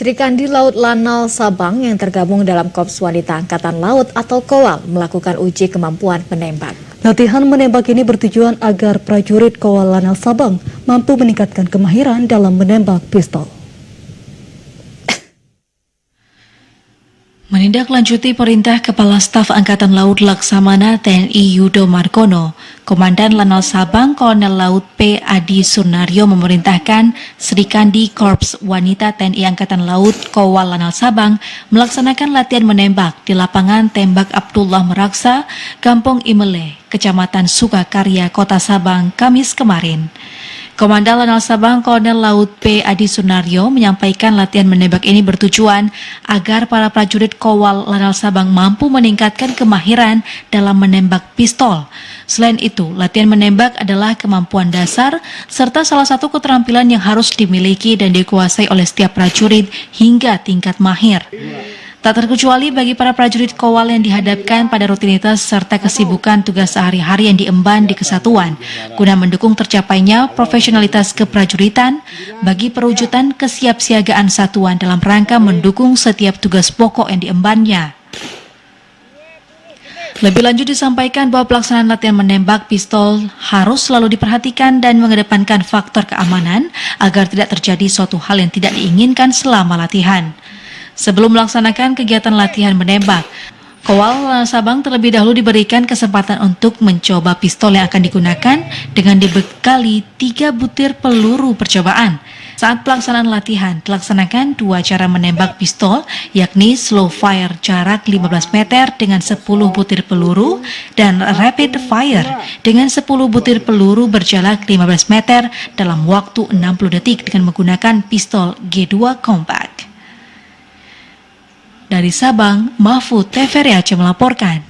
Serikandi Laut Lanal Sabang yang tergabung dalam Korps Wanita Angkatan Laut atau KOWAL melakukan uji kemampuan menembak. Latihan menembak ini bertujuan agar prajurit KOWAL Lanal Sabang mampu meningkatkan kemahiran dalam menembak pistol. Menindaklanjuti perintah Kepala Staf Angkatan Laut Laksamana TNI Yudo Margono, Komandan Lanal Sabang Kolonel Laut P. Adi Sunaryo memerintahkan Serikandi Korps Wanita TNI Angkatan Laut KOWAL Lanal Sabang melaksanakan latihan menembak di lapangan tembak Abdullah Meraksa, Kampung Imele, Kecamatan Sukakarya, Kota Sabang, Kamis kemarin. Komandan Lanal Sabang Kolonel Laut P. Adi Sunaryo menyampaikan latihan menembak ini bertujuan agar para prajurit KOWAL Lanal Sabang mampu meningkatkan kemahiran dalam menembak pistol. Selain itu, latihan menembak adalah kemampuan dasar serta salah satu keterampilan yang harus dimiliki dan dikuasai oleh setiap prajurit hingga tingkat mahir. Tak terkecuali bagi para prajurit KOWAL yang dihadapkan pada rutinitas serta kesibukan tugas sehari-hari yang diemban di kesatuan, guna mendukung tercapainya profesionalitas keprajuritan bagi perwujudan kesiapsiagaan satuan dalam rangka mendukung setiap tugas pokok yang diembannya. Lebih lanjut disampaikan bahwa pelaksanaan latihan menembak pistol harus selalu diperhatikan dan mengedepankan faktor keamanan agar tidak terjadi suatu hal yang tidak diinginkan selama latihan. Sebelum melaksanakan kegiatan latihan menembak, KOWAL Lanal Sabang terlebih dahulu diberikan kesempatan untuk mencoba pistol yang akan digunakan dengan dibekali 3 butir peluru percobaan. Saat pelaksanaan latihan, dilaksanakan 2 cara menembak pistol, yakni slow fire jarak 15 meter dengan 10 butir peluru dan rapid fire dengan 10 butir peluru berjarak 15 meter dalam waktu 60 detik dengan menggunakan pistol G2 Compact. Dari Sabang, Mahfud TVRI Aceh melaporkan.